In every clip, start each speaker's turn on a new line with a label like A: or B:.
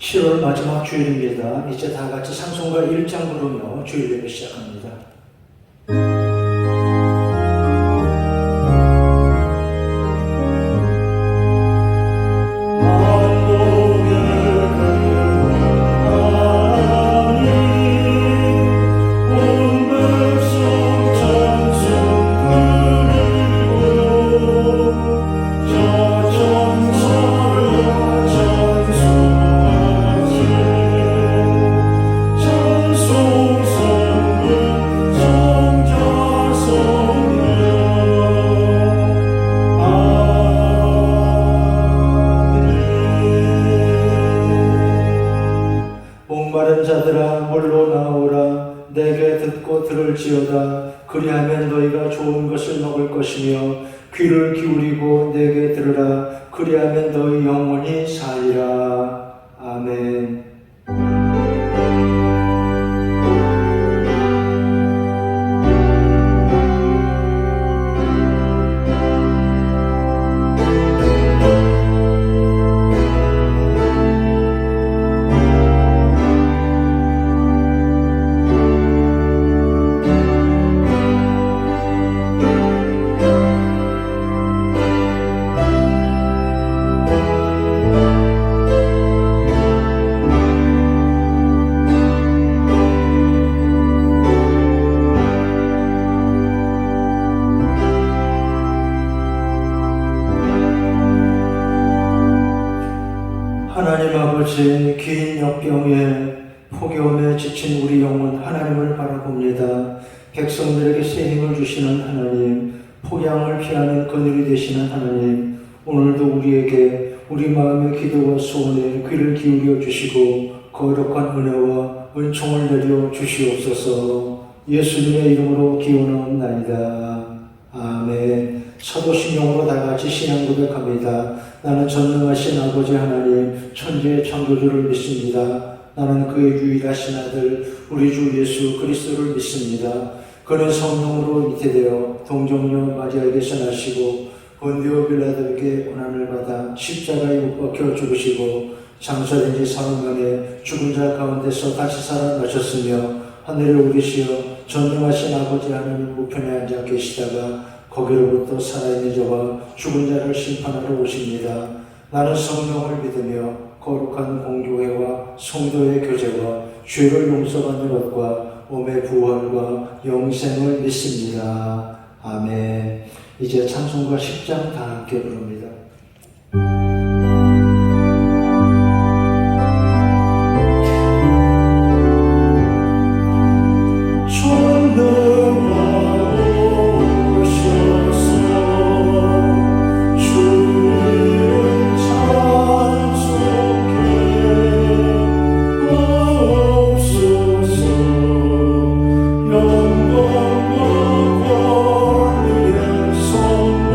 A: 10월 마지막 주일입니다. 이제 다 같이 찬송가 1장 부르며 주일 예배 시작합니다. 목마른 자들아 물로 나오라. 내게 듣고 들을지어다. 그리하면 너희가 좋은 것을 먹을 것이며 귀를 기울이고 내게 들으라. 그리하면 너희 영혼이 살리라. 아멘. 하나님 아버지, 긴 역경에 폭염에 지친 우리 영혼 하나님을 바라봅니다. 백성들에게 새 힘을 주시는 하나님, 폭양을 피하는 그늘이 되시는 하나님, 오늘도 우리에게 우리 마음의 기도와 소원에 귀를 기울여 주시고 거룩한 은혜와 은총을 내려 주시옵소서. 예수님의 이름으로 기원하옵나이다. 아멘. 사도신경으로 다 같이 신앙 고백합니다. 나는 전능하신 아버지 하나님, 천지의 창조주를 믿습니다. 나는 그의 유일하신 아들 우리 주 예수 그리스도를 믿습니다. 그는 성령으로 잉태되어 동정녀 마리아에게서 나시고 본디오 빌라도에게 고난을 받아 십자가에 못 박혀 죽으시고 장사된 지 사흘 만에 죽은 자 가운데서 다시 살아나셨으며 하늘에 오르시어 전능하신 아버지 하나님 우편에 앉아 계시다가 거기로부터 살아있는 자와 죽은 자를 심판하러 오십니다. 나는 성령을 믿으며 거룩한 공교회와 성도의 교제와 죄를 용서받는 것과 몸의 부활과 영생을 믿습니다. 아멘. 이제 찬송가 10장 다 함께 부릅니다.
B: 영광과 권위의 선물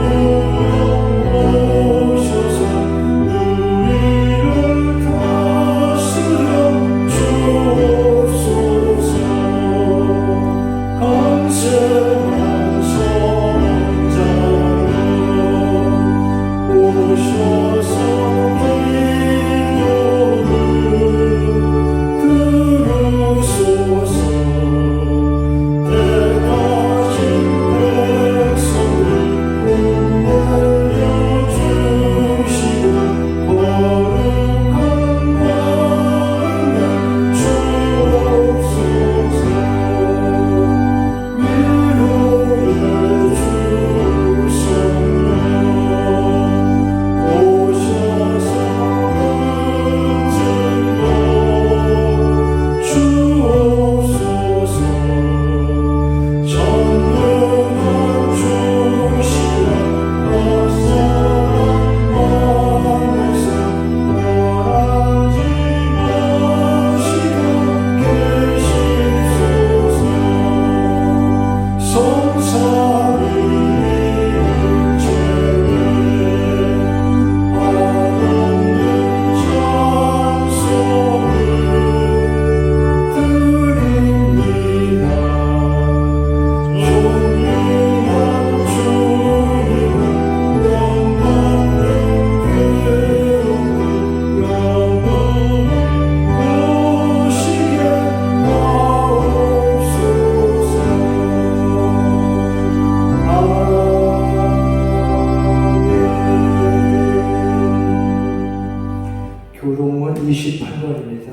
A: 교동문 28번입니다.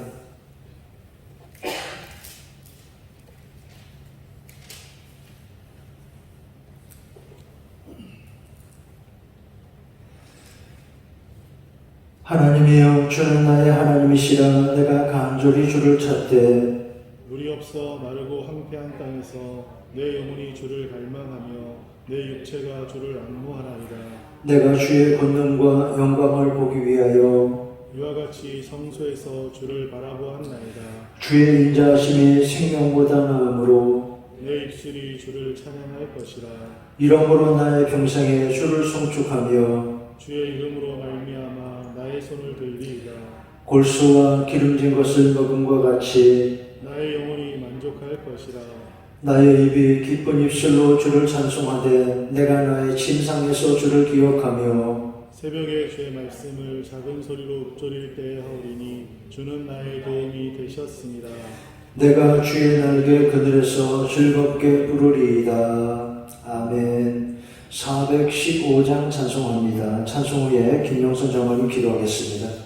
A: 하나님이여, 주는 나의 하나님이시라. 내가 간절히 주를 찾되
B: 물이 없어 마르고 황폐한 땅에서 내 영혼이 주를 갈망하며 내 육체가 주를 앙무하나이다.
A: 내가 주의 권능과 영광을 보기 위하여
B: 이와 같이 성소에서 주를 바라보았나이다.
A: 주의 인자하심이 생명보다 나음으로
B: 내 입술이 주를 찬양할 것이라.
A: 이러므로 나의 평생에 주를 송축하며
B: 주의 이름으로 말미암아 나의 손을 들리이다.
A: 골수와 기름진 것을 먹음과 같이
B: 나의 영혼이 만족할 것이라.
A: 나의 입이 기쁜 입술로 주를 찬송하되 내가 나의 침상에서 주를 기억하며
B: 새벽에 주의 말씀을 작은 소리로 읊조릴 때에 하오리니 주는 나의 도움이 되셨습니다.
A: 내가 주의 날개 그늘에서 즐겁게 부르리이다. 아멘. 415장 찬송합니다. 찬송 후에 김영선 장로님 기도하겠습니다.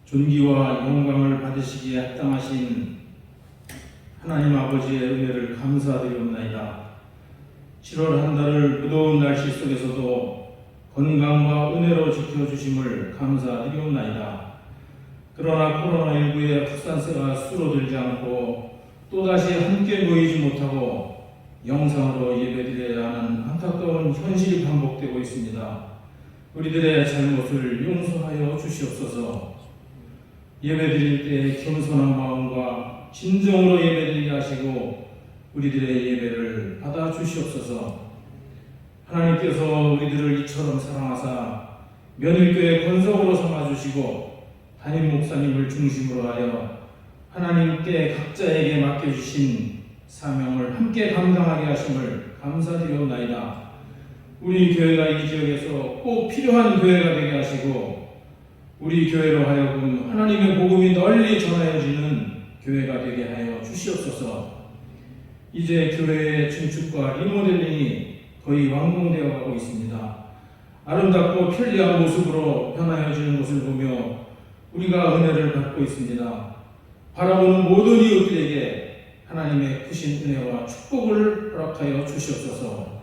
C: 존귀와 영광을 받으시기에 합당하신 하나님 아버지의 은혜를 감사드리옵나이다. 7월 한 달을 무더운 날씨 속에서도 건강과 은혜로 지켜주심을 감사드리옵나이다. 그러나 코로나19의 확산세가 수로들지 않고 또다시 함께 모이지 못하고 영상으로 예배드려야 하는 안타까운 현실이 반복되고 있습니다. 우리들의 잘못을 용서하여 주시옵소서. 예배드릴 때 겸손한 마음과 진정으로 예배드리게 하시고 우리들의 예배를 받아 주시옵소서. 하나님께서 우리들을 이처럼 사랑하사 면일교의 권속으로 삼아주시고 담임 목사님을 중심으로 하여 하나님께 각자에게 맡겨주신 사명을 함께 감당하게 하심을 감사드리옵나이다. 우리 교회가 이 지역에서 꼭 필요한 교회가 되게 하시고 우리 교회로 하여금 하나님의 복음이 널리 전하여지는 교회가 되게 하여 주시옵소서. 이제 교회의 증축과 리모델링이 거의 완공되어 가고 있습니다. 아름답고 편리한 모습으로 변하여지는 것을 보며 우리가 은혜를 받고 있습니다. 바라보는 모든 이웃들에게 하나님의 크신 은혜와 축복을 허락하여 주시옵소서.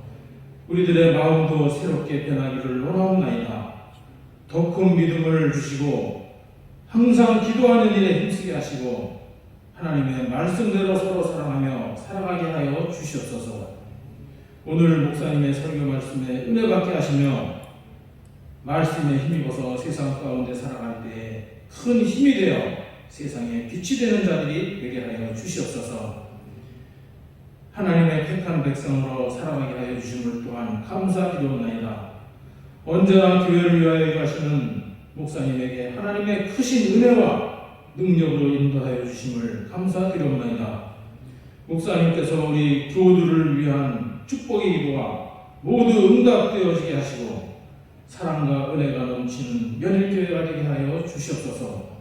C: 우리들의 마음도 새롭게 변하기를 원하옵나이다. 더 큰 믿음을 주시고 항상 기도하는 일에 힘쓰게 하시고 하나님의 말씀대로 서로 사랑하며 살아가게 하여 주시옵소서. 오늘 목사님의 설교 말씀에 은혜 받게 하시며 말씀에 힘입어서 세상 가운데 살아갈 때 큰 힘이 되어 세상에 빛이 되는 자들이 되게 하여 주시옵소서. 하나님의 택한 백성으로 살아가게 하여 주심을 또한 감사드리옵나이다. 언제나 교회를 위하여 가시는 목사님에게 하나님의 크신 은혜와 능력으로 인도하여 주심을 감사드리옵나이다. 목사님께서 우리 교우들을 위한 축복의 기도와 모두 응답되어지게 하시고 사랑과 은혜가 넘치는 연일교회가 되게 하여 주시옵소서.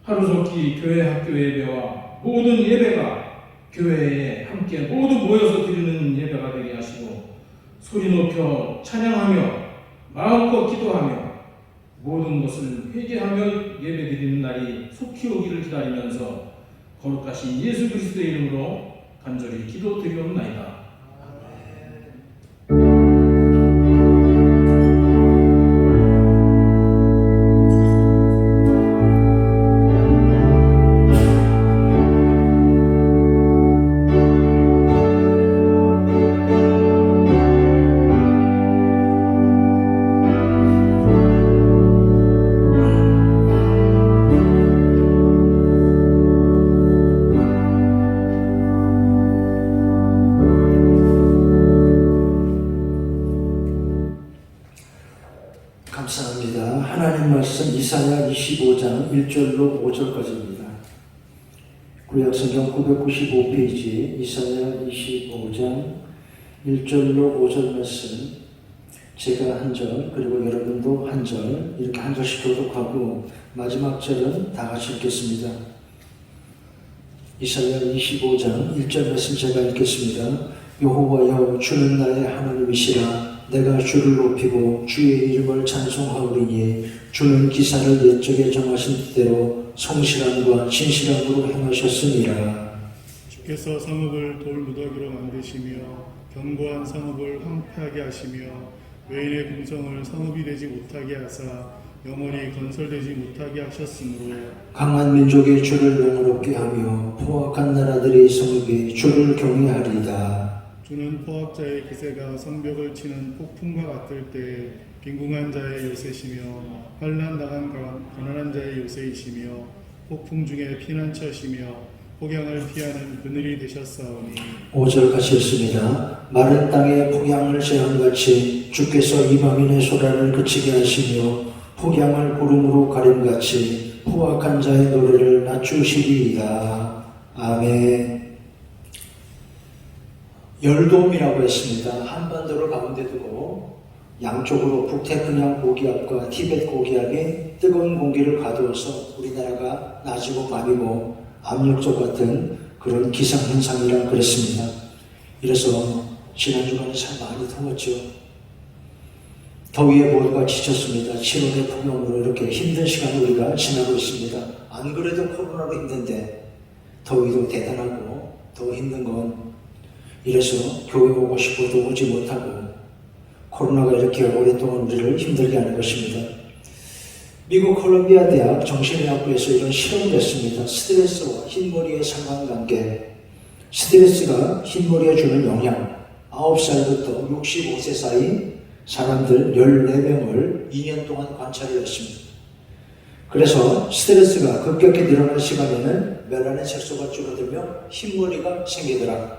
C: 하루속히 교회 학교 예배와 모든 예배가 교회에 함께 모두 모여서 드리는 예배가 되게 하시고 소리 높여 찬양하며 마음껏 기도하며 모든 것을 회개하며 예배드리는 날이 속히 오기를 기다리면서 거룩하신 예수 그리스도의 이름으로 간절히 기도드리옵나이다.
A: 감사합니다. 하나님 말씀 이사야 25장 1절로 5절까지입니다. 구약성경 995페이지 이사야 25장 1절로 5절 말씀 제가 한 절 그리고 여러분도 한 절 이렇게 한 절씩 교독하고 마지막 절은 다 같이 읽겠습니다. 이사야 25장 1절 말씀 제가 읽겠습니다. 여호와여 주는 나의 하나님이시라. 내가 주를 높이고 주의 이름을 찬송하오리니 주는 기사를 옛적에 정하신 뜻대로 성실함과 진실함으로 행하셨으니라.
B: 주께서 성읍을 돌무더기로 만드시며 견고한 성읍을 황폐하게 하시며 외인의 궁성을 성읍이 되지 못하게 하사 영원히 건설되지 못하게 하셨으므로
A: 강한 민족이 주를 영화롭게 하며 포악한 나라들의 성읍이 주를 경외하리이다.
B: 주는 포악자의 기세가 성벽을 치는 폭풍과 같을 때 빈궁한 자의 요새시며 환난 당한 가난한 자의 요새이시며 폭풍 중에 피난처시며 폭양을 피하는 그늘이 되셨사오니
A: 5절 같이 읽습니다. 마른 땅에 폭양을 재앙같이 주께서 이방인의 소란을 그치게 하시며 폭양을 구름으로 가림같이 포악한 자의 노래를 낮추시리이다. 아멘. 열돔이라고 했습니다. 한반도를 가운데 두고 양쪽으로 북태평양 고기압과 티벳 고기압이 뜨거운 공기를 가두어서 우리나라가 낮이고 밤이고 압력조 같은 그런 기상현상이라 그랬습니다. 이래서 지난 주간에 참 많이 더웠죠. 더위에 모두가 지쳤습니다. 7월의 폭염으로 이렇게 힘든 시간을 우리가 지나고 있습니다. 안 그래도 코로나로 힘든데 더위도 대단하고 더 힘든 건 이래서 교회 오고 싶어도 오지 못하고 코로나가 이렇게 오랫동안 우리를 힘들게 하는 것입니다. 미국 콜롬비아 대학 정신의학부에서 이런 실험을 했습니다. 스트레스와 흰머리의 상관관계. 스트레스가 흰머리에 주는 영향. 9살부터 65세 사이 사람들 14명을 2년 동안 관찰을 했습니다. 그래서 스트레스가 급격히 늘어나는 시간에는 멜라닌 색소가 줄어들며 흰머리가 생기더라.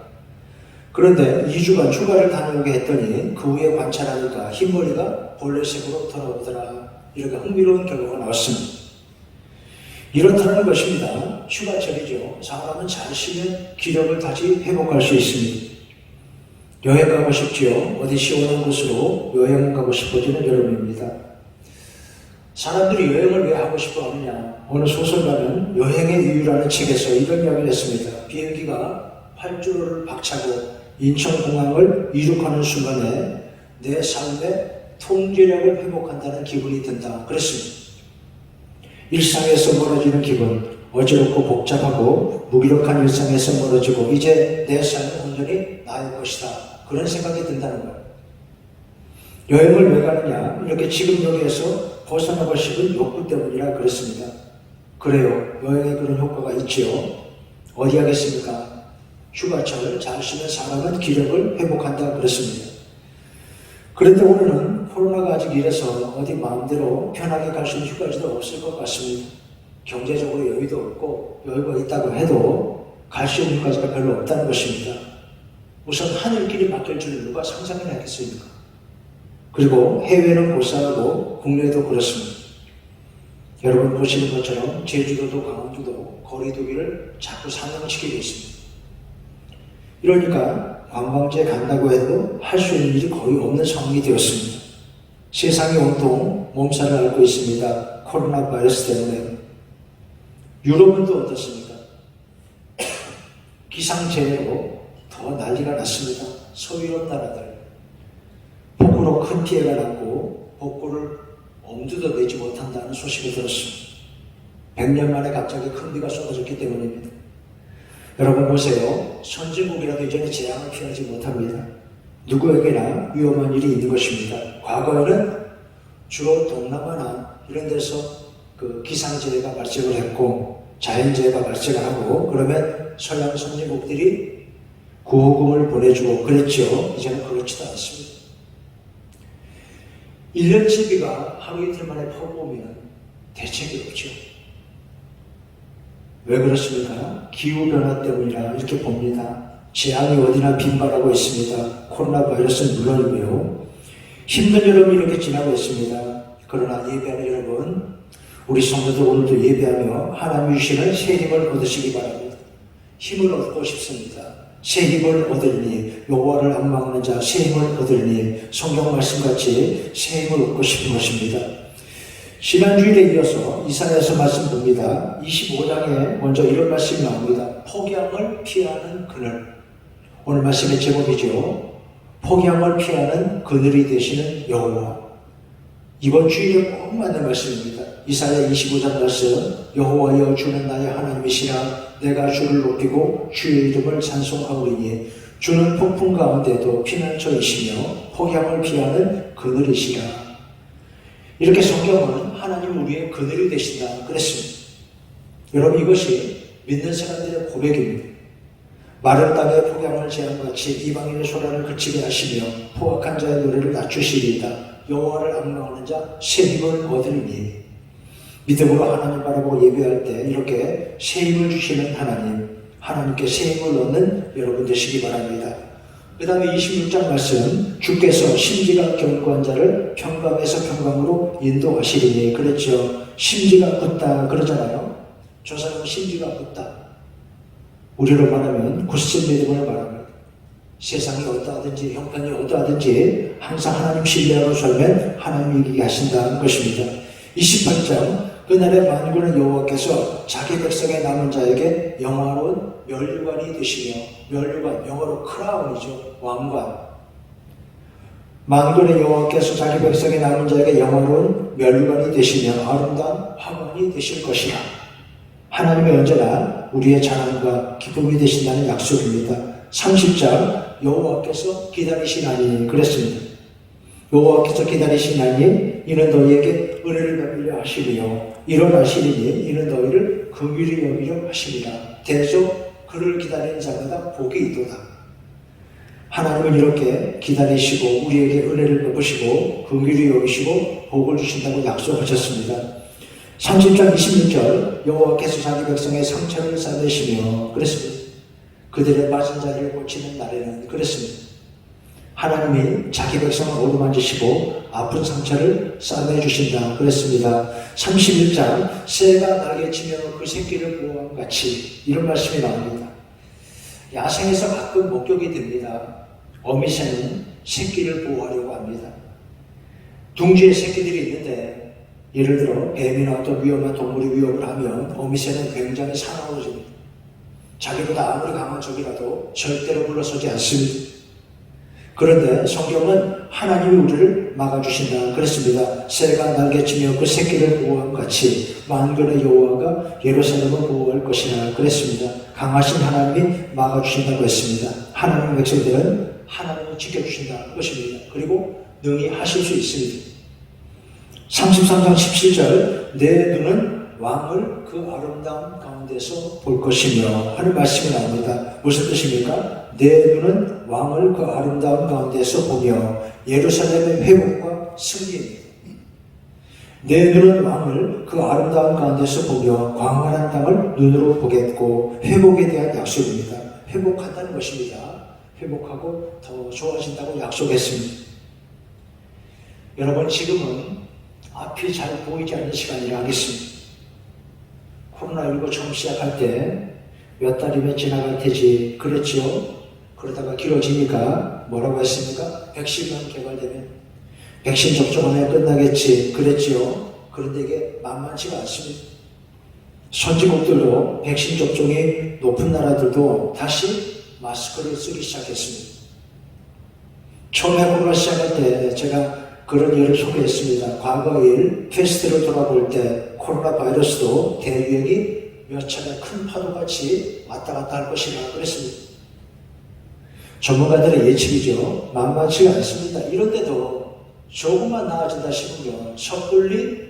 A: 그런데 2주간 휴가를 다녀오게 했더니 그 후에 관찰하니까 흰머리가 본래색으로 돌아오더라. 이렇게 흥미로운 결과가 나왔습니다. 이렇다는 것입니다. 휴가철이죠. 사람은 잘 쉬면 기력을 다시 회복할 수 있습니다. 여행 가고 싶지요. 어디 시원한 곳으로 여행 가고 싶어지는 여름입니다. 사람들이 여행을 왜 하고 싶어 하느냐. 어느 소설가는 여행의 이유라는 책에서 이런 이야기를 했습니다. 비행기가 활주로를 박차고 인천공항을 이륙하는 순간에 내 삶에 통제력을 회복한다는 기분이 든다. 그렇습니다. 일상에서 멀어지는 기분, 어지럽고 복잡하고 무기력한 일상에서 멀어지고 이제 내 삶은 온전히 나의 것이다. 그런 생각이 든다는 거예요. 여행을 왜 가느냐? 이렇게 지금 여기에서 벗어나고 싶은 욕구 때문이라 그렇습니다. 그래요. 여행에 그런 효과가 있지요. 어디 하겠습니까? 휴가철 잘 쉬는 사람은 기력을 회복한다 그렇습니다. 그런데 오늘은 코로나가 아직 이래서 어디 마음대로 편하게 갈 수 있는 휴가지도 없을 것 같습니다. 경제적으로 여유도 없고 여유가 있다고 해도 갈 수 있는 휴가지가 별로 없다는 것입니다. 우선 하늘길이 막힐 줄 누가 상상이나 했겠습니까? 그리고 해외는 고사하고 국내도 그렇습니다. 여러분 보시는 것처럼 제주도도 강원도도 거리두기를 자꾸 상향시키고 있습니다. 이러니까 관광지에 간다고 해도 할 수 있는 일이 거의 없는 상황이 되었습니다. 세상이 온통 몸살을 앓고 있습니다. 코로나 바이러스 때문에. 유럽은 또 어떻습니까? 기상재해로 더 난리가 났습니다. 서유럽 나라들. 폭우로 큰 피해가 났고 복구를 엄두도 내지 못한다는 소식을 들었습니다. 100년 만에 갑자기 큰 비가 쏟아졌기 때문입니다. 여러분 보세요. 선진국이라도 이제는 재앙을 피하지 못합니다. 누구에게나 위험한 일이 있는 것입니다. 과거에는 주로 동남아나 이런 데서 그 기상재해가 발생을 했고 자연재해가 발생을 하고 그러면 서양 선진국들이 구호금을 보내주고 그랬죠. 이제는 그렇지도 않습니다. 1년치 비가 하루 이틀 만에 퍼부으면 대책이 없죠. 왜 그렇습니까? 기후변화 때문이라 이렇게 봅니다. 재앙이 어디나 빈발하고 있습니다. 코로나 바이러스는 물론이고요. 힘든 여름이 이렇게 지나고 있습니다. 그러나 예배하는 여러분, 우리 성도들 오늘도 예배하며 하나님이 주시는 새 힘을 얻으시기 바랍니다. 힘을 얻고 싶습니다. 새 힘을 얻으니 여호와를 앙망하는 자 새 힘을 얻으니 성경 말씀같이 새 힘을 얻고 싶은 것입니다. 지난주일에 이어서 이사야서 말씀 봅니다. 25장에 먼저 이런 말씀이 나옵니다. 폭양을 피하는 그늘. 오늘 말씀의 제목이죠. 폭양을 피하는 그늘이 되시는 여호와. 이번 주일에 꼭 맞는 말씀입니다. 이사야 25장 말씀. 여호와여 주는 나의 하나님이시라. 내가 주를 높이고 주의 이름을 찬송하오리니 주는 폭풍 가운데도 피난처이시며 폭양을 피하는 그늘이시라. 이렇게 성경은 하나님 우리의 그늘이 되신다 그랬습니다. 여러분 이것이 믿는 사람들의 고백입니다. 마른 땅에 폭양을 재앙같이 이방인의 소란을 그치게 하시며 포악한 자의 노래를 낮추시리이다. 여호와를 앙망하는 자 새 힘을 얻으리니. 믿음으로 하나님 바라보고 예배할 때 이렇게 새 힘을 주시는 하나님, 하나님께 새 힘을 얻는 여러분 되시기 바랍니다. 그 다음에 26장 말씀, 주께서 심지가 견고한 자를 평강에서 평강으로 인도하시리니. 그랬죠. 심지가 굳다 그러잖아요. 저 사람은 심지가 굳다. 우리로 말하면 굳은 믿음을 말합니다. 세상이 어떠하든지 형편이 어떠하든지 항상 하나님 신뢰하고 살면 하나님이 이기게 하신다는 것입니다. 28장, 그날에 만군의 여호와께서 자기 백성의 남은 자에게 영화로운 면류관이 되시며, 면류관, 영어로 크라운이죠. 왕관. 만군의 여호와께서 자기 백성의 남은 자에게 영화로운 면류관이 되시며 아름다운 화관이 되실 것이라. 하나님이 언제나 우리의 자랑과 기쁨이 되신다는 약속입니다. 30장, 여호와께서 기다리시나니 그랬습니다. 여호와께서 기다리시나니 이는 너희에게 은혜를 베풀려 하시리요 일어나시리니 이는 너희를 긍휼히 여기려 하시리라. 대속 그를 기다리는 자마다 복이 있도다. 하나님은 이렇게 기다리시고 우리에게 은혜를 베푸시고 긍휼히 여기시고 복을 주신다고 약속하셨습니다. 30장 26절, 여호와께서 자기 백성의 상처를 싸매시며 그랬습니다. 그들의 빠진 자리를 고치는 날에는 그랬습니다. 하나님이 자기 백성을 어루만지시고 아픈 상처를 싸매주신다 그랬습니다. 31장, 새가 날개치며 그 새끼를 보호함 같이 이런 말씀이 나옵니다. 야생에서 가끔 목격이 됩니다. 어미새는 새끼를 보호하려고 합니다. 둥지에 새끼들이 있는데 예를 들어 뱀이나 어떤 위험한 동물이 위협을 하면 어미새는 굉장히 사나워집니다. 자기보다 아무리 강한 적이라도 절대로 물러서지 않습니다. 그런데 성경은 하나님이 우리를 막아주신다 그랬습니다. 새가 날개치며 그 새끼를 보호함 같이 만군의 여호와가 예루살렘을 보호할 것이라 그랬습니다. 강하신 하나님이 막아주신다고 했습니다. 하나님의 백성들은 하나님이 지켜주신다는 것입니다. 그리고 능히 하실 수 있습니다. 33장 17절 내 눈은 왕을 그 아름다운 가운데서 볼 것이며 하는 말씀이 나옵니다. 무슨 뜻입니까? 내 눈은 왕을 그 아름다운 가운데서 보며 예루살렘의 회복과 승리입니다. 내 눈은 왕을 그 아름다운 가운데서 보며 광활한 땅을 눈으로 보겠고 회복에 대한 약속입니다. 회복한다는 것입니다. 회복하고 더 좋아진다고 약속했습니다. 여러분 지금은 앞이 잘 보이지 않는 시간이라 하겠습니다. 코로나19 처음 시작할 때 몇 달이면 지나갈 테지 그랬죠. 그러다가 길어지니까 뭐라고 했습니까? 백신만 개발되면 백신 접종하면 끝나겠지 그랬죠. 그런데 이게 만만치가 않습니다. 선진국들도 백신 접종이 높은 나라들도 다시 마스크를 쓰기 시작했습니다. 처음에 코로나 시작할 때 제가 그런 예를 소개했습니다. 과거 일 패스트를 돌아볼 때 코로나 바이러스도 대유행이 몇 차례 큰 파도같이 왔다 갔다 할 것이라 그랬습니다. 전문가들의 예측이죠. 만만치가 않습니다. 이런데도 조금만 나아진다 싶으면 섣불리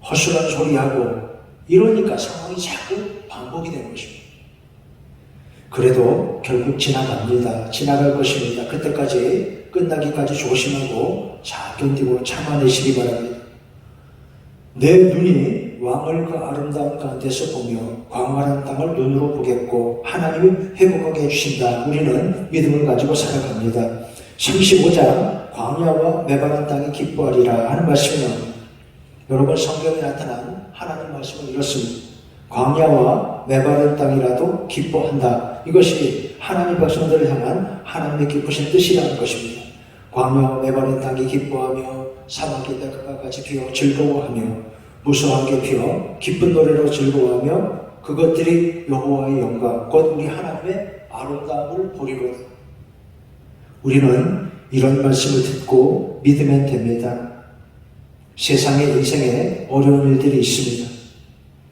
A: 허술한 소리하고 이러니까 상황이 자꾸 반복이 되는 것입니다. 그래도 결국 지나갑니다. 지나갈 것입니다. 그때까지 끝나기까지 조심하고 잘 견디고 참아내시기 바랍니다. 내 눈이 왕을 그 아름다운 가운데서 보며 광활한 땅을 눈으로 보겠고 하나님이 회복하게 해주신다. 우리는 믿음을 가지고 살아갑니다. 35장 광야와 메마른 땅이 기뻐하리라 하는 말씀이 나옵니다. 여러분 성경에 나타난 하나님 말씀은 이렇습니다. 광야와 메마른 땅이라도 기뻐한다. 이것이 하나님 백성들을 향한 하나님의 기쁘신 뜻이라는 것입니다. 광야와 메마른 땅이 기뻐하며 사막이 내가 같이 피어 즐거워하며 무수한 게 피어 기쁜 노래로 즐거워하며 그것들이 여호와의 영광 곧 우리 하나님의 아름다움을 보리로다. 우리는 이런 말씀을 듣고 믿으면 됩니다. 세상의 인생에 어려운 일들이 있습니다.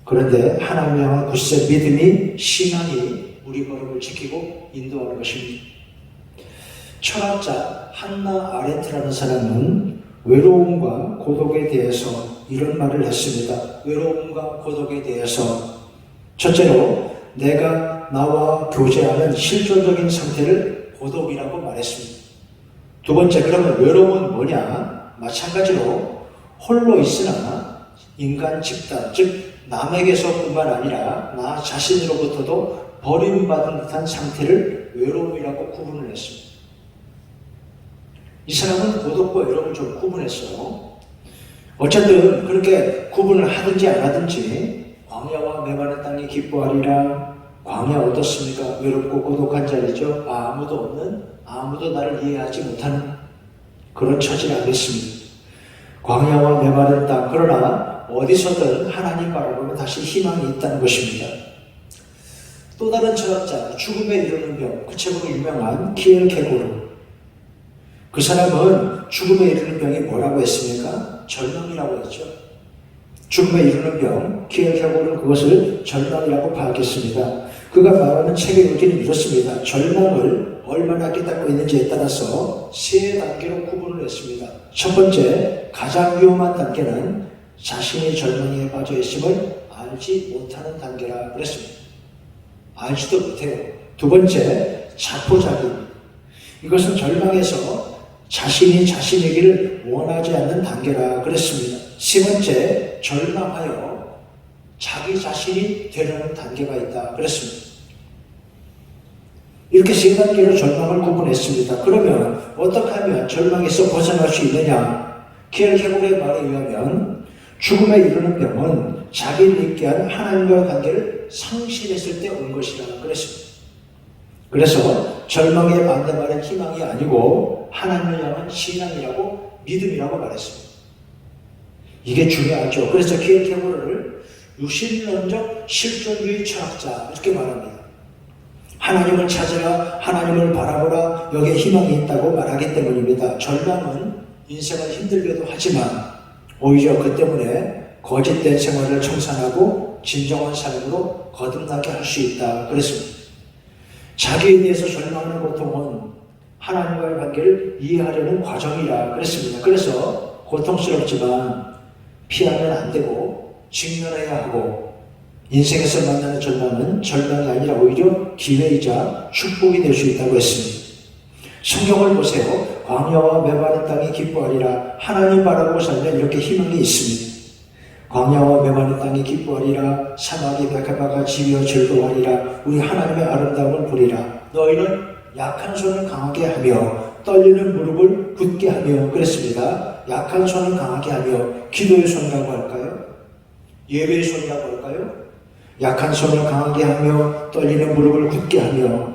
A: 그런데 하나님을 향한 굳세 믿음이 신앙이 우리 걸음을 지키고 인도하는 것입니다. 철학자 한나 아렌트라는 사람은 외로움과 고독에 대해서 이런 말을 했습니다. 외로움과 고독에 대해서 첫째로 내가 나와 교제하는 실존적인 상태를 고독이라고 말했습니다. 두 번째, 그러면 외로움은 뭐냐? 마찬가지로 홀로 있으나 인간 집단, 즉 남에게서뿐만 아니라 나 자신으로부터도 버림받은 듯한 상태를 외로움이라고 구분을 했습니다. 이 사람은 고독과 외로움을 좀 구분했어요. 어쨌든 그렇게 구분을 하든지 안 하든지 광야와 메마른 땅이 기뻐하리라. 광야 어떻습니까? 외롭고 고독한 자리죠. 아무도 없는, 아무도 나를 이해하지 못하는 그런 처지를 하겠습니다. 광야와 메마른 땅, 그러나 어디서든 하나님 바라보면 다시 희망이 있다는 것입니다. 또 다른 철학자, 죽음에 이르는 병, 그 책으로 유명한 키엘케고르. 그 사람은 죽음에 이르는 병이 뭐라고 했습니까? 절망이라고 했죠. 죽음에 이르는 병, 키엘케고르는 그것을 절망이라고 파악했습니다. 그가 말하는 책의 의견이 이렇습니다. 절망을 얼마나 깨닫고 있는지에 따라서 세 단계로 구분을 했습니다. 첫 번째, 가장 위험한 단계는 자신이 절망에 빠져 있음을 알지 못하는 단계라 그랬습니다. 알지도 못해요. 두 번째, 자포자기입니다. 이것은 절망에서 자신이 자신이기를 원하지 않는 단계라 그랬습니다. 세 번째, 절망하여 자기 자신이 되려는 단계가 있다 그랬습니다. 이렇게 세 단계로 절망을 구분했습니다. 그러면 어떻게 하면 절망에서 벗어날 수 있느냐? 키엘케고르의 말에 의하면 죽음에 이르는 병은 자기를 있게 한 하나님과의 관계를 상실했을 때 온 것이라 그랬습니다. 그래서 절망의 반대말은 희망이 아니고 하나님을 향한 신앙이라고 믿음이라고 말했습니다. 이게 중요하죠. 그래서 키엘케고르를 유신론적 실존주의 철학자 이렇게 말합니다. 하나님을 찾으라, 하나님을 바라보라, 여기에 희망이 있다고 말하기 때문입니다. 절망은 인생을 힘들게도 하지만 오히려 그 때문에 거짓된 생활을 청산하고 진정한 삶으로 거듭나게 할 수 있다 그랬습니다. 자기에 대해서 절망하는 고통은 하나님과의 관계를 이해하려는 과정이라 그랬습니다. 그래서 고통스럽지만 피하면 안 되고 직면해야 하고, 인생에서 만나는 절망은 절망이 아니라 오히려 기회이자 축복이 될 수 있다고 했습니다. 성경을 보세요. 광야와 메마른 땅이 기뻐하리라. 하나님 바라보고 살면 이렇게 희망이 있습니다. 광야와 메마른 땅이 기뻐하리라. 사막이 백합화가 지며 즐거워하리라. 우리 하나님의 아름다움을 보리라. 너희는 약한 손을 강하게 하며 떨리는 무릎을 굳게 하며 그랬습니다. 약한 손을 강하게 하며, 기도의 손이라고 할까요? 예배의 손이라고 할까요? 약한 손을 강하게 하며 떨리는 무릎을 굳게 하며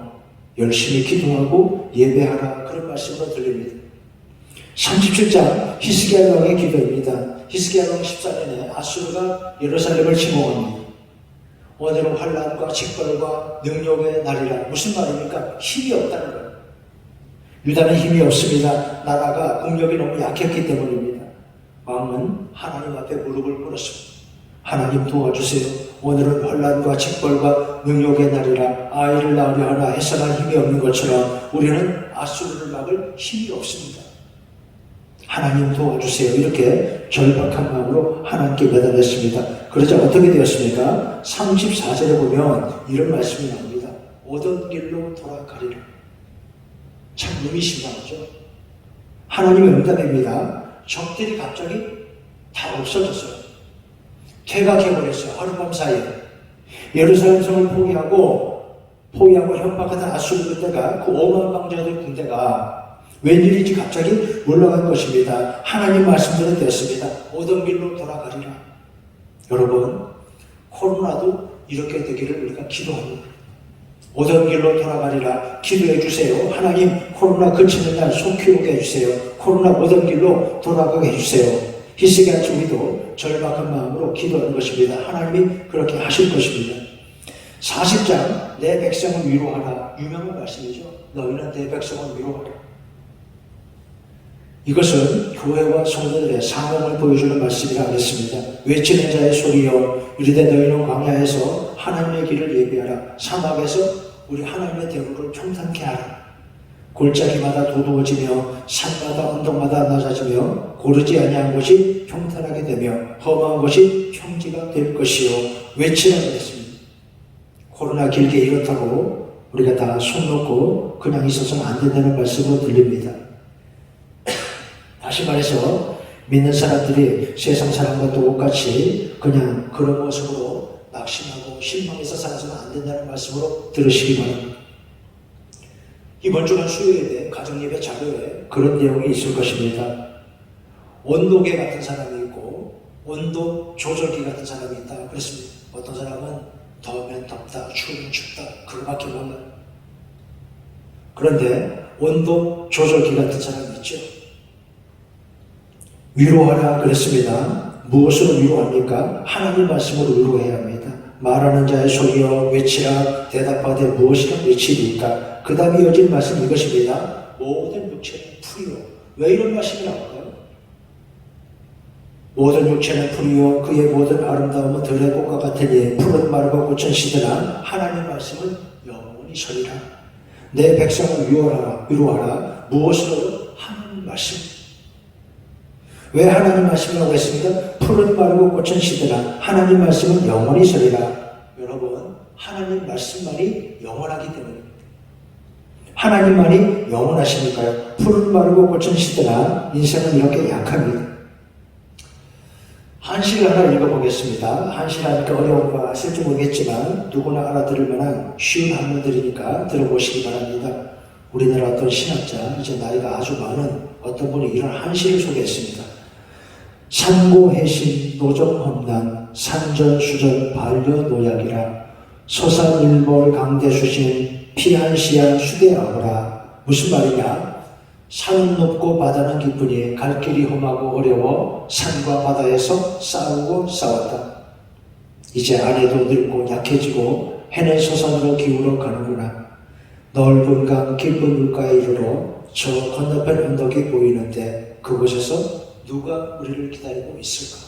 A: 열심히 기도하고 예배하라, 그런 말씀으로 들립니다. 37장 히스기야 왕의 기도입니다. 히스기야 왕 14년에 아수르가 예루살렘을 침공합니다. 오늘은 환난과 칙벌과 능력의 날이라. 무슨 말입니까? 힘이 없다는 거예요. 유다는 힘이 없습니다. 나라가 국력이 너무 약했기 때문입니다. 왕은 하나님 앞에 무릎을 꿇었습니다. 하나님 도와주세요. 오늘은 환난과 칙벌과 능력의 날이라. 아이를 낳으려 하나 해서는 힘이 없는 것처럼 우리는 아수르를 막을 힘이 없습니다. 하나님 도와주세요. 이렇게 절박한 마음으로 하나님께 매달렸습니다. 그러자 어떻게 되었습니까? 34절에 보면 이런 말씀이 나옵니다. 오던 길로 돌아가리라. 참 의미심장하죠. 하나님의 응답입니다. 적들이 갑자기 다 없어졌어요. 퇴각해버렸어요. 하룻밤 사이에. 예루살렘 성을 포기하고 협박하던 아수르 군대가, 그 5만 방자들 군대가 웬일인지 갑자기 물러간 것입니다. 하나님 말씀대로 되었습니다. 오던 길로 돌아가리라. 여러분, 코로나도 이렇게 되기를 우리가 기도합니다. 오던 길로 돌아가리라. 기도해 주세요. 하나님, 코로나 그치는 날 속히 오게 해주세요. 코로나 오던 길로 돌아가게 해주세요. 히스기야 우리도 절박한 마음으로 기도하는 것입니다. 하나님이 그렇게 하실 것입니다. 40장 내 백성을 위로하라. 유명한 말씀이죠. 너희는 내 백성을 위로하라. 이것은 교회와 성도들의 상황을 보여주는 말씀이라 하겠습니다. 외치는 자의 소리여, 이르되 너희는 광야에서 하나님의 길을 예비하라. 사막에서 우리 하나님의 대우를 평탄케 하라. 골짜기마다 도두어지며 산마다 언덕마다 낮아지며 고르지 아니한 곳이 평탄하게 되며 험한 곳이 평지가 될 것이요. 외치라 그랬습니다. 코로나 길게 이렇다고 우리가 다 손 놓고 그냥 있어서는 안 된다는 말씀으로 들립니다. 다시 말해서 믿는 사람들이 세상 사람과 똑같이 그냥 그런 모습으로 낙심하고 실망해서 살아서는 안 된다는 말씀으로 들으시기 바랍니다. 이번 주간 수요일에 가정예배 자료에 그런 내용이 있을 것입니다. 온도계 같은 사람이 있고 온도 조절기 같은 사람이 있다 그랬습니다. 어떤 사람은 더우면 덥다, 추우면 춥다, 그거밖에 몰라요. 그런데 온도 조절기 같은 사람이 있죠. 위로하라 그랬습니다. 무엇으로 위로합니까? 하나님 말씀으로 위로해야 합니다. 말하는 자의 소리여 외치라. 대답하되 무엇이라 외치리까? 그 다음에 이어진 말씀 이것입니다. 모든 육체는 풀이요. 왜 이런 말씀이 나올까요? 모든 육체는 풀이요 그의 모든 아름다움은 들의 꽃과 같으니 푸른 마르고 꽃은 시드나 하나님 말씀은 영원히 서리라. 내 백성을 위로하라. 무엇으로? 하나님 말씀. 왜 하나님 말씀이라고 했습니까? 푸른 마르고 꽃은 시드나 하나님 말씀은 영원히 서리라. 여러분, 하나님 말씀만이 영원하기 때문입니다. 하나님만이 영원하시니까요. 푸른 마르고 꽃은 시드나 인생은 이렇게 약합니다. 한시를 하나 읽어보겠습니다. 한시라니까 어려운 거 아실지 모르겠지만 누구나 알아들을 만한 쉬운 한문들이니까 들어보시기 바랍니다. 우리나라 어떤 신학자, 이제 나이가 아주 많은 어떤 분이 이런 한시를 소개했습니다. 산고해신 노정험난 산전수전 반려노약이라 서산일몰 강대수신 피한시야 수대아오라. 무슨 말이냐? 산은 높고 바다는 깊으니 갈 길이 험하고 어려워 산과 바다에서 싸우고 싸웠다. 이제 아내도 늙고 약해지고 해는 서산으로 기울어 가는구나. 넓은 강 깊은 물가에 이르러 저 건너편 언덕이 보이는데 그곳에서 누가 우리를 기다리고 있을까?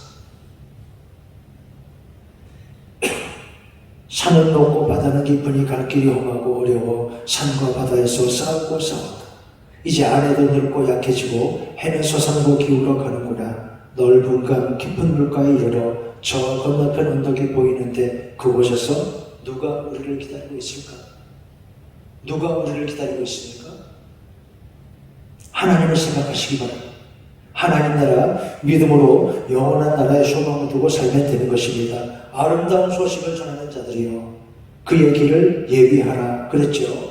A: 산은 높고 바다는 깊으니 갈 길이 험하고 어려워 산과 바다에서 싸우고 싸웠다. 이제 아래도 늙고 약해지고 해는 서산고 기울어 가는구나. 넓은 강 깊은 물가에 이르러 저 건너편 언덕이 보이는데 그곳에서 누가 우리를 기다리고 있을까? 누가 우리를 기다리고 있습니까? 하나님을 생각하시기 바랍니다. 하나님 나라 믿음으로 영원한 나라의 소망을 두고 살면 되는 것입니다. 아름다운 소식을 전하는 자들이요 그의 길을 예비하라 그랬죠.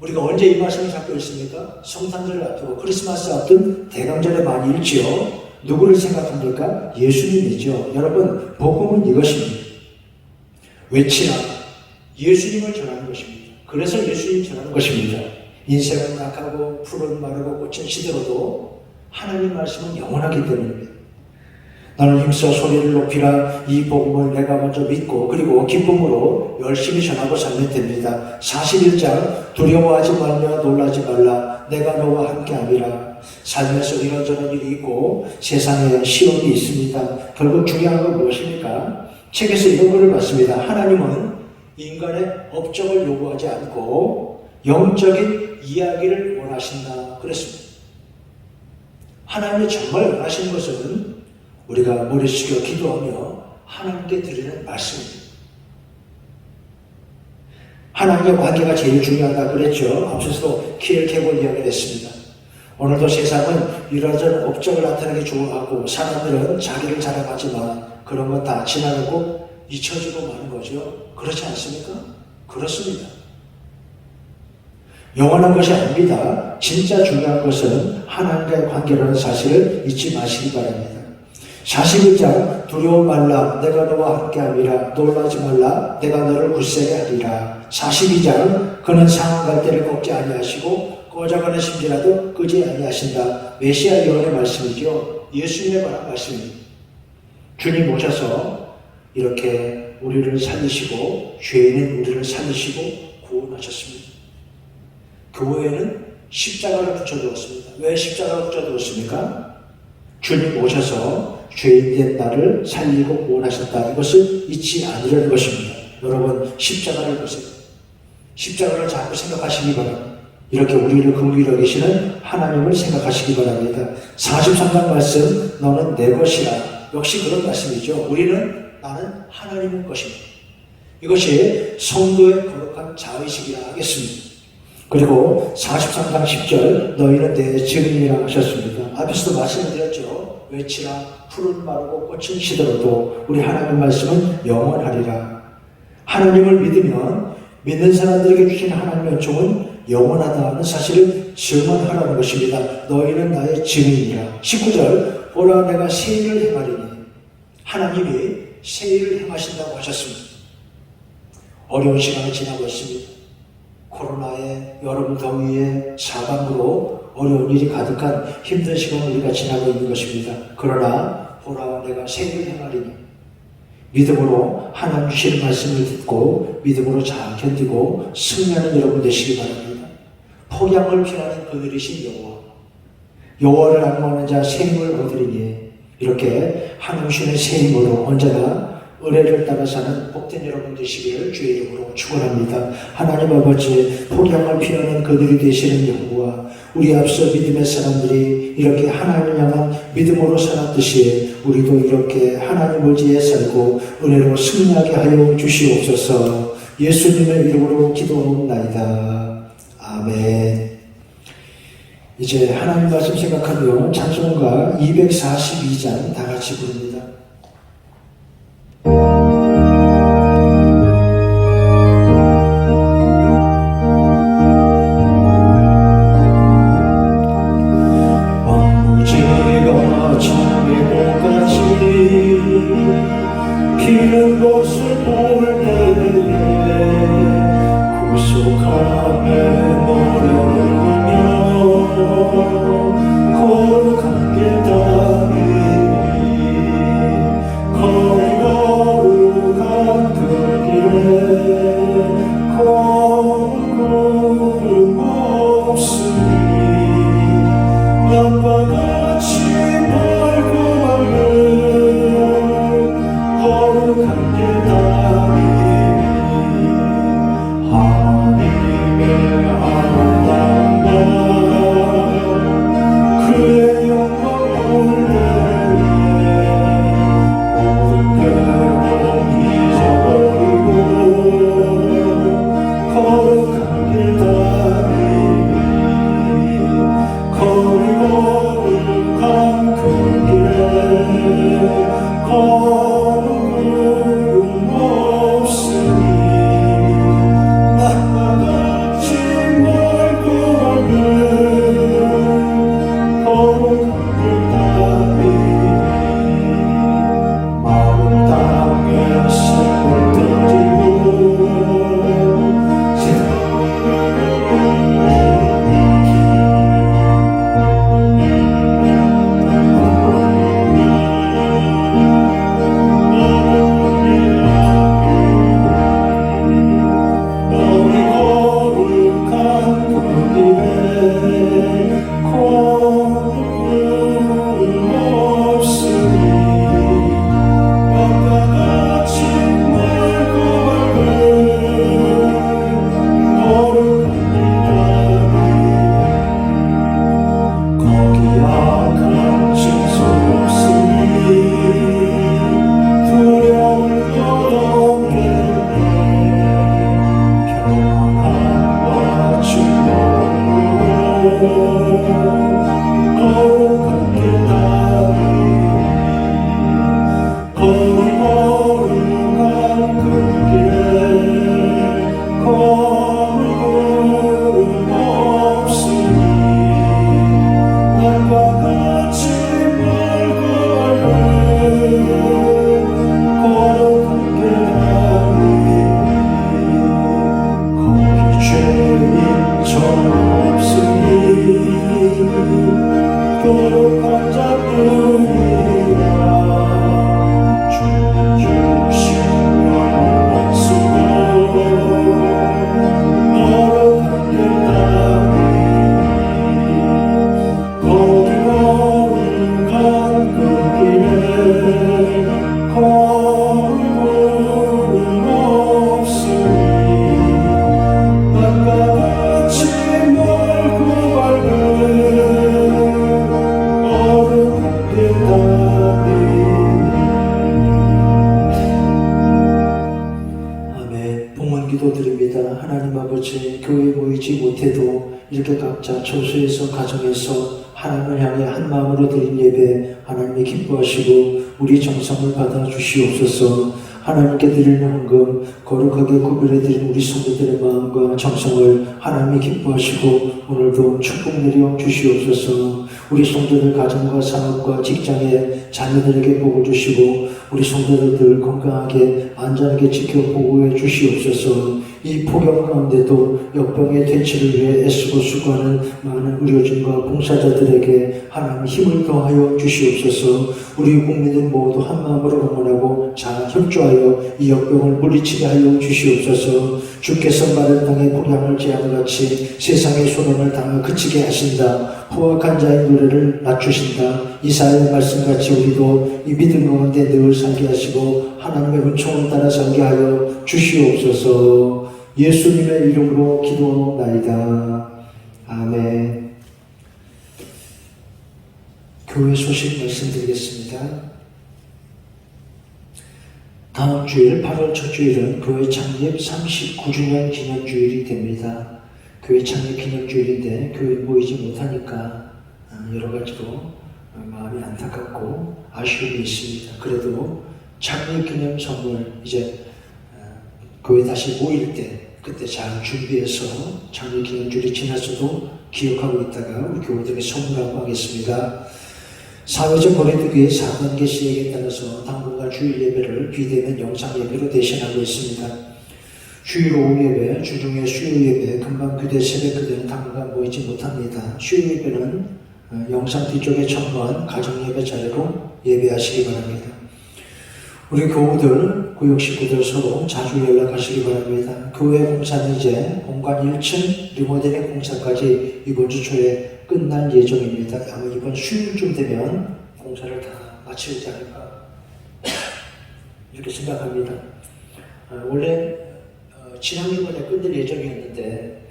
A: 우리가 언제 이 말씀을 잡고 있습니까? 성탄절을 앞두고 크리스마스 앞둔 대강절에 많이 읽지요. 누구를 생각합니까? 예수님이죠. 여러분 복음은 이것입니다. 외치라 예수님을 전하는 것입니다. 그래서 예수님 전하는 것입니다. 인생은 약하고 풀은 마르고 꽃은 시들어도 하나님 말씀은 영원하기 때문입니다. 나는 힘써 소리를 높이라 이 복음을 내가 먼저 믿고 그리고 기쁨으로 열심히 전하고 살면 됩니다. 41장 두려워하지 말며 놀라지 말라 내가 너와 함께함이라. 삶에서 이런저런 일이 있고 세상에 시험이 있습니다. 결국 중요한 건 무엇입니까? 책에서 이런 글을 봤습니다. 하나님은 인간의 업적을 요구하지 않고 영적인 이야기를 원하신다 그랬습니다. 하나님이 정말 원하시는 것은 우리가 머리 숙여 기도하며 하나님께 드리는 말씀입니다. 하나님과 관계가 제일 중요하다 그랬죠. 앞서서도 키엘케고 이야기를 했습니다. 오늘도 세상은 이런저런 업적을 나타내기 좋아하고 사람들은 자기를 자랑하지만 그런 건 다 지나가고 잊혀지고 마는 거죠. 그렇지 않습니까? 그렇습니다. 영원한 것이 아닙니다. 진짜 중요한 것은 하나님과의 관계라는 사실을 잊지 마시기 바랍니다. 41장 두려워 말라 내가 너와 함께함이라 놀라지 말라 내가 너를 굳세게 하리라. 42장 그는 상한 갈대를 꺾지 아니하시고 꺼져가는 심지라도 끄지 아니하신다. 메시아 예언의 말씀이죠. 예수님에 관한 말씀입니다. 주님 오셔서 이렇게 우리를 살리시고 죄인인 우리를 살리시고 구원하셨습니다. 교회에는 십자가를 붙여두었습니다. 왜 십자가를 붙여두었습니까? 주님 오셔서 죄인된 나를 살리고 구원하셨다. 이것을 잊지 않으려는 것입니다. 여러분 십자가를 보세요. 십자가를 자꾸 생각하시기 바랍니다. 이렇게 우리를 긍휼히 여기시는 하나님을 생각하시기 바랍니다. 43장 말씀 너는 내 것이라. 역시 그런 말씀이죠. 나는 하나님의 것입니다. 이것이 성도의 거룩한 자의식이라 하겠습니다. 그리고 43장 10절 너희는 내 증인이라 하셨습니다. 앞에서도 말씀드렸죠. 외치라 풀은 마르고 꽃은 시들어도 우리 하나님 말씀은 영원하리라. 하나님을 믿으면 믿는 사람들에게 주신 하나님의 은총은 영원하다는 사실을 증언하라는 것입니다. 너희는 나의 증인이라. 19절 보라 내가 새 일을 행하리니. 하나님이 새 일을 행하신다고 하셨습니다. 어려운 시간을 지나고 있습니다. 코로나에 여름 더위에 사방으로 어려운 일이 가득한 힘든 시간을 우리가 지나고 있는 것입니다. 그러나 보라 내가 새 일을 행하리니 믿음으로 하나님 주시는 말씀을 듣고 믿음으로 잘 견디고 승리하는 여러분 되시기 바랍니다. 폭양을 피하는 그늘이신 여호와를 악모하는 자 새 힘을 얻으리니. 이렇게 하나님 주시는 새 힘으로 언제나 은혜를 따라 사는 복된 여러분 되시기를 주의 이름으로 축원합니다. 하나님 아버지 폭양을 피하는 그들이 되시는 여호와 우리 앞서 믿음의 사람들이 이렇게 하나님을 향한 믿음으로 살았듯이 우리도 이렇게 하나님을 지혜 살고 은혜로 승리하게 하여 주시옵소서. 예수님의 이름으로 기도하옵나이다. 아멘. 이제 하나님 말씀 생각하며 찬송가 242장 다 같이 부릅니다. 왕무지가 정의꽃같이 피는 곳을 볼 때에 구속함에 노래를 부르며 거룩한 길 따르리. 하나님 아버지 교회에 모이지 못해도 이렇게 각자 처소에서 가정에서 하나님을 향해 한 마음으로 드린 예배 하나님이 기뻐하시고 우리 정성을 받아 주시옵소서. 하나님께 드리는 헌금 거룩하게 구별해 드린 우리 성도들의 마음과 정성을 하나님이 기뻐하시고 오늘도 축복 내려 주시옵소서. 우리 성도들 가정과 사업과 직장에 자녀들에게 복을 주시고 우리 성도들 건강하게 안전하게 지켜 보호해 주시옵소서. 이 폭염 가운데도 역병의 퇴치를 위해 애쓰고 수고하는 많은 의료진과 봉사자들에게 하나님 힘을 더하여 주시옵소서. 우리 국민들 모두 한 마음으로 응원하고 잘 협조하여 이 역병을 물리치게 하여 주시옵소서. 주께서 마른 땅에 불향을 제하는 같이 세상의 소란을 당하 그치게 하신다. 포악한 자의 노래를 낮추신다. 이사야의 말씀같이 우리도 이 믿음 가운데 늘 살게 하시고 하나님의 은총을 따라 살게 하여 주시옵소서. 예수님의 이름으로 기도하옵나이다. 아멘. 교회 소식 말씀드리겠습니다. 다음 주일 8월 첫 주일은 교회 창립 39주년 기념주일이 됩니다. 교회 창립 기념주일인데 교회 모이지 못하니까 여러 가지로 마음이 안타깝고 아쉬움이 있습니다. 그래도 창립 기념 선물 이제 교회 다시 모일 때 그때 잘 준비해서 창립 기념주일이 지났어도 기억하고 있다가 우리 교우들에게 선물하고 하겠습니다. 사회적 거리두기의 4단계 시행에 따라서 당분간 주일 예배를 비대면 영상 예배로 대신하고 있습니다. 주일 오후 예배, 주중에 수요 예배, 금방 규대, 새벽 규대는 당분간 모이지 못합니다. 수요 예배는 영상 뒤쪽에 첨부한 가정 예배 자리로 예배하시기 바랍니다. 우리 교우들, 구역 식구들 서로 자주 연락하시기 바랍니다. 교회 공사는 이제 본관 1층 리모델링 공사까지 이번 주 초에 끝날 예정입니다. 아마 이번 수요일쯤 되면 공사를 다 마치지 않을까 이렇게 생각합니다. 원래 지난 주간에 끝낼 예정이었는데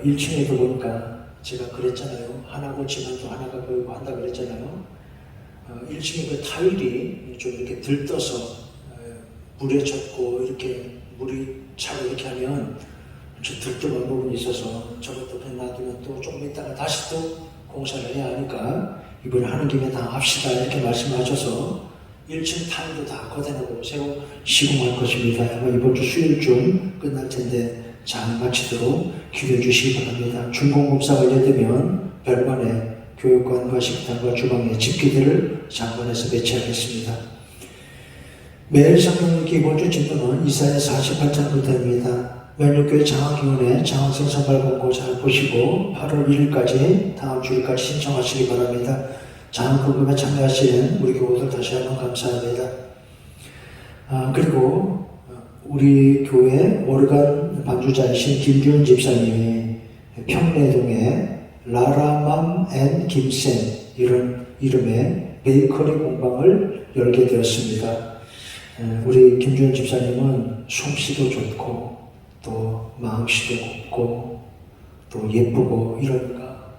A: 1층에도 보니까 제가 그랬잖아요. 하나 고치면 또 하나가 보이고 한다 그랬잖아요. 1층에 그 타일이 좀 이렇게 들떠서 물에 젖고 이렇게 물이 차고 이렇게 하면 좀 들떠간 부분이 있어서 저것도 그냥 놔두면 또 조금 있다가 다시 또 공사를 해야 하니까 이번에 하는 김에 다 합시다 이렇게 말씀하셔서 1층 타일도 다 걷어내고 새로 시공할 것입니다. 아마 이번 주 수요일쯤 끝날 텐데 잘 마치도록 기도해 주시기 바랍니다. 준공검사 완료되면 별관에 교육관과 식당과 주방에 집기들을 장관에서 배치하겠습니다. 매일 성경 읽기 이번 주 진도는 이사야 48장부터입니다. 면역교회 장학기원회 장학생 선발 공고 잘 보시고 8월 1일까지 다음 주일까지 신청하시기 바랍니다. 장학금에 참여하시는 우리 교우들 다시 한번 감사합니다. 그리고 우리 교회 오르간 반주자이신 김주현 집사님이 평내동에 라라맘 앤 김센 이런 이름의 베이커리 공방을 열게 되었습니다. 우리 김주현 집사님은 솜씨도 좋고 또 마음씨도 곱고 또 예쁘고 이러니까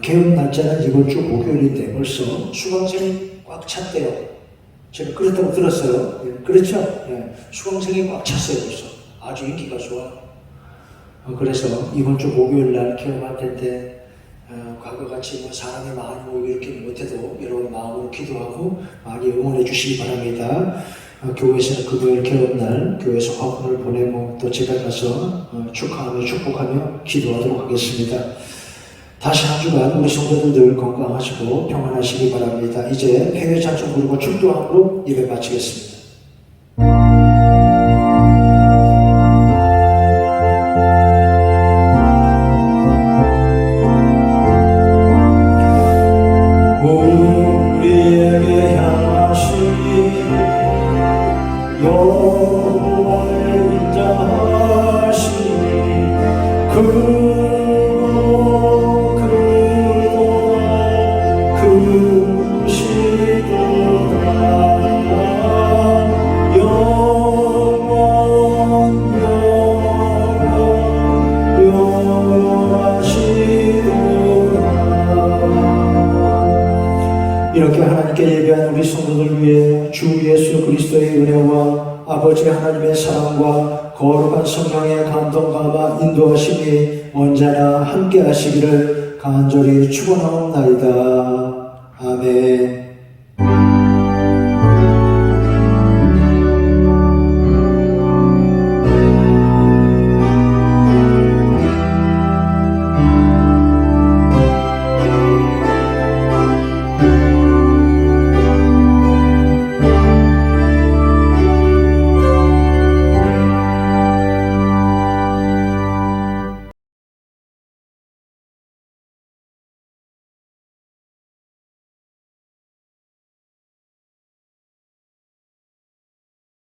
A: 개업 날짜는 이번 주 목요일인데 벌써 수강생이 꽉 찼대요. 제가 그랬다고 들었어요. 그렇죠? 수강생이 꽉 찼어요. 벌써 아주 인기가 좋아요. 그래서 이번 주 목요일 날 개업할 텐데 과거같이 뭐 사람이 많이 모이고 이렇게 못해도 여러분 마음으로 기도하고 많이 응원해 주시기 바랍니다. 교회에서는 금요일 개업날 교회에서 화분을 보내고 또 제가 가서 축하하며 축복하며 기도하도록 하겠습니다. 다시 한 주간 우리 성도들 늘 건강하시고 평안하시기 바랍니다. 이제 해외 찬송 부르고 축도함으로 예배 마치겠습니다. 우리에게 향하시니 영원을 인자하시니 이렇게 하나님께 예배한 우리 성도들 위해 주 예수 그리스도의 은혜와 아버지 하나님의 사랑과 거룩한 성령의 감동과 인도하심이 언제나 함께 하시기를 간절히 축원하옵나이다. 아멘.